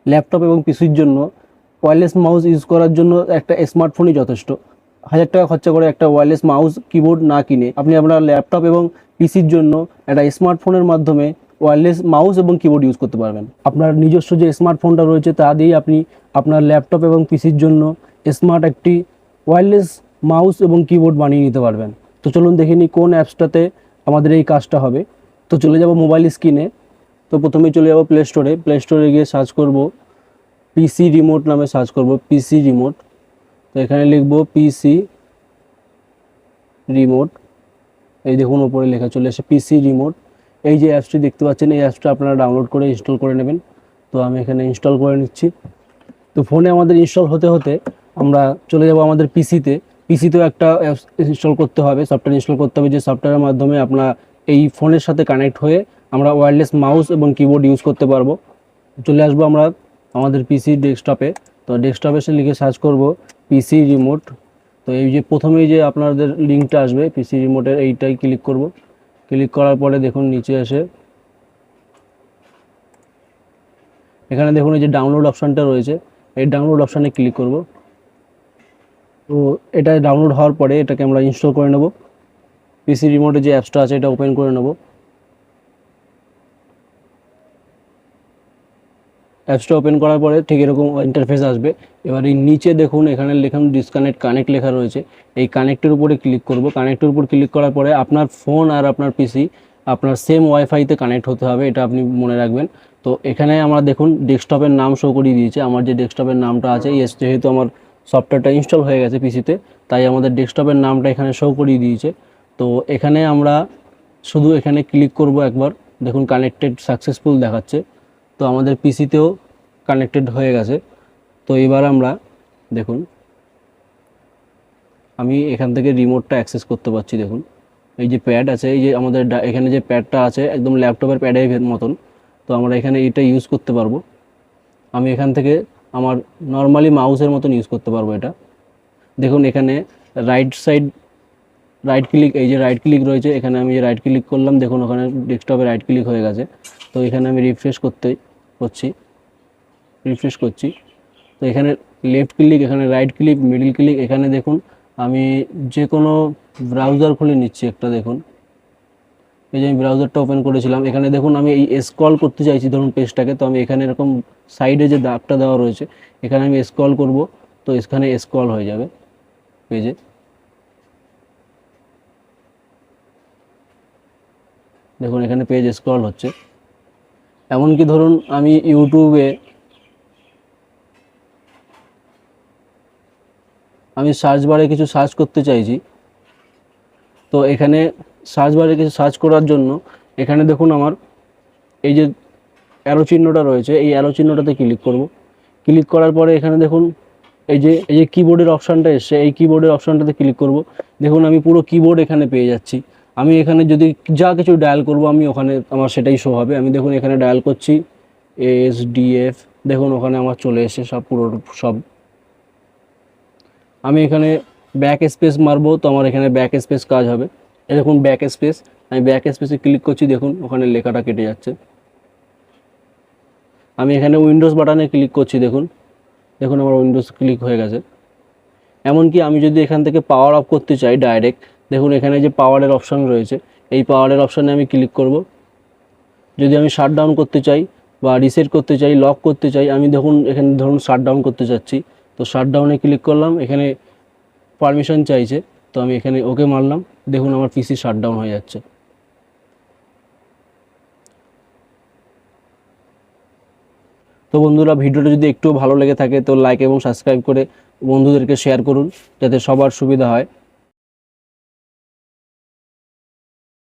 Laptop এবং পিসির জন্য ওয়্যারলেস মাউস ইউজ করার জন্য একটা স্মার্টফোনই যথেষ্ট। 1000 টাকা খরচা করে একটা ওয়্যারলেস মাউস কিবোর্ড না কিনে আপনি আপনার ল্যাপটপ এবং পিসির জন্য একটা স্মার্টফোনের মাধ্যমে ওয়্যারলেস মাউস এবং কিবোর্ড ইউজ করতে পারবেন। আপনার নিজস্ব যে স্মার্টফোনটা রয়েছে তা দিয়েই আপনি আপনার ল্যাপটপ এবং পিসির জন্য স্মার্ট একটি ওয়্যারলেস মাউস এবং কিবোর্ড বানিয়ে নিতে পারবেন। তো চলুন দেখে নিই কোন অ্যাপসটাতে আমাদের এই কাজটা হবে। তো চলে যাব মোবাইল স্ক্রিনে। তো প্রথমেই চলে যাব প্লে স্টোরে গিয়ে সার্চ করব পিসি রিমোট নামে সার্চ করব পিসি রিমোট। তো এখানে লিখব পিসি রিমোট। এই দেখুন উপরে লেখা চলে আসে পিসি রিমোট। এই যে অ্যাপসটি দেখতে পাচ্ছেন এই অ্যাপসটা আপনারা ডাউনলোড করে ইনস্টল করে নেবেন। তো আমি এখানে ইনস্টল করে নিচ্ছি। তো ফোনে আমাদের ইনস্টল হতে হতে আমরা চলে যাব আমাদের পিসিতেও একটা অ্যাপস ইনস্টল করতে হবে, সফটওয়্যার ইনস্টল করতে হবে, যে সফটওয়্যারের মাধ্যমে আপনার এই ফোনের সাথে কানেক্ট হয়ে আমরা ওয়্যারলেস মাউস এবং কিবোর্ড ইউজ করতে পারবো। চলে আসবো আমরা আমাদের পিসি ডেস্কটপে। তো ডেস্কটপে এসে লিখে সার্চ করব পিসি রিমোট। তো এই যে প্রথমেই যে আপনাদের লিঙ্কটা আসবে পিসি রিমোটের, এইটাই ক্লিক করব। ক্লিক করার পরে দেখুন নিচে আসে, এখানে দেখুন এই যে ডাউনলোড অপশানটা রয়েছে, এই ডাউনলোড অপশানে ক্লিক করব। তো এটা ডাউনলোড হওয়ার পরে এটাকে আমরা ইনস্টল করে নেব। পিসি রিমোটে যে অ্যাপসটা আছে এটা ওপেন করে নেব। অ্যাপসটা ওপেন করার পরে ঠিক এরকম ইন্টারফেস আসবে। এবার এই নিচে দেখুন এখানে লেখা কানেক্ট লেখা রয়েছে, এই কানেক্টের উপরে ক্লিক করব। কানেক্টের উপর ক্লিক করার পরে আপনার ফোন আর আপনার পিসি আপনার সেম ওয়াইফাইতে কানেক্ট হতে হবে, এটা আপনি মনে রাখবেন। তো এখানে আমরা দেখুন ডেস্কটপের নাম শো করিয়ে দিয়েছে, আমার যে ডেস্কটপের নামটা আছে যেহেতু আমার সফটওয়্যারটা ইনস্টল হয়ে গেছে পিসিতে, তাই আমাদের ডেস্কটপের নামটা এখানে শো করিয়ে দিয়েছে। তো এখানে আমরা শুধু এখানে ক্লিক করব একবার, দেখুন কানেক্টেড সাকসেসফুল দেখাচ্ছে। তো আমাদের পিসিতেও কানেক্টেড হয়ে গেছে। তো এবার আমরা দেখুন আমি এখান থেকে রিমোটটা অ্যাক্সেস করতে পারছি। দেখুন এই যে প্যাড আছে, এই যে আমাদের এখানে যে প্যাডটা আছে একদম ল্যাপটপের প্যাডের মতন, তো আমরা এখানে এটা ইউজ করতে পারবো। আমি এখান থেকে আমার নর্মালি মাউসের মতন ইউজ করতে পারবো এটা। দেখুন এখানে রাইট ক্লিক, এই যে রাইট ক্লিক রয়েছে এখানে আমি রাইট ক্লিক করলাম, দেখুন ওখানে ডেস্কটপে রাইট ক্লিক হয়ে গেছে। তো এখানে আমি রিফ্রেশ করছি। তো এখানে লেফট ক্লিক, এখানে রাইট ক্লিক, মিডল ক্লিক, এখানে দেখুন আমি যে কোনো ব্রাউজার খুলে নিচ্ছি একটা। দেখুন এই যে আমি ব্রাউজারটা ওপেন করেছিলাম, এখানে দেখুন আমি এই স্ক্রল করতে চাইছি ধরুন পেজটাকে। তো আমি এখানে এরকম সাইডে যে দাগটা দেওয়া রয়েছে এখানে আমি স্ক্রল করব, তো এখানে স্ক্রল হয়ে যাবে পেজে। দেখুন এখানে পেজ স্ক্রল হচ্ছে। এমনকি ধরুন আমি ইউটিউবে সার্চ বারে কিছু সার্চ করতে চাইছি, তো এখানে সার্চ বারে কিছু সার্চ করার জন্য এখানে দেখুন আমার এই যে অ্যারো চিহ্নটা রয়েছে, এই অ্যারো চিহ্নটাতে ক্লিক করব। ক্লিক করার পরে এখানে দেখুন এই যে কিবোর্ডের অপশানটা এসছে, এই কিবোর্ডের অপশানটাতে ক্লিক করব। দেখুন আমি পুরো কিবোর্ড এখানে পেয়ে যাচ্ছি। আমি এখানে যদি যা কিছু ডায়াল করব আমি ওখানে আমার সেটাই শো হবে। আমি দেখুন এখানে ডায়াল করছি ASDF, দেখুন ওখানে আমার চলে এসে সব। আমি এখানে ব্যাক স্পেস মারবো, তো আমার এখানে ব্যাক স্পেস কাজ হবে। এই দেখুন ব্যাক স্পেস, আমি ব্যাক স্পেসে ক্লিক করছি, দেখুন ওখানে লেখাটা কেটে যাচ্ছে। আমি এখানে উইন্ডোজ বাটনে ক্লিক করছি, দেখুন আমার উইন্ডোজ ক্লিক হয়ে গেছে। এমনকি আমি যদি এখান থেকে পাওয়ার অফ করতে চাই ডাইরেক্ট, দেখুন এখানে যে পাওয়ারের অপশান রয়েছে এই পাওয়ারের অপশানে আমি ক্লিক করব। যদি আমি শাট ডাউন করতে চাই বা রিসেট করতে চাই, লক করতে চাই, আমি দেখুন এখানে ধরুন শাট ডাউন করতে চাচ্ছি, তো শাট ডাউনে ক্লিক করলাম, এখানে পারমিশন চাইছে, তো আমি এখানে ওকে মারলাম, দেখুন আমার পিসি শাট ডাউন হয়ে যাচ্ছে। তো বন্ধুরা ভিডিওটা যদি একটু ভালো লেগে থাকে তো লাইক এবং সাবস্ক্রাইব করে বন্ধুদেরকে শেয়ার করুন যাতে সবার সুবিধা হয়।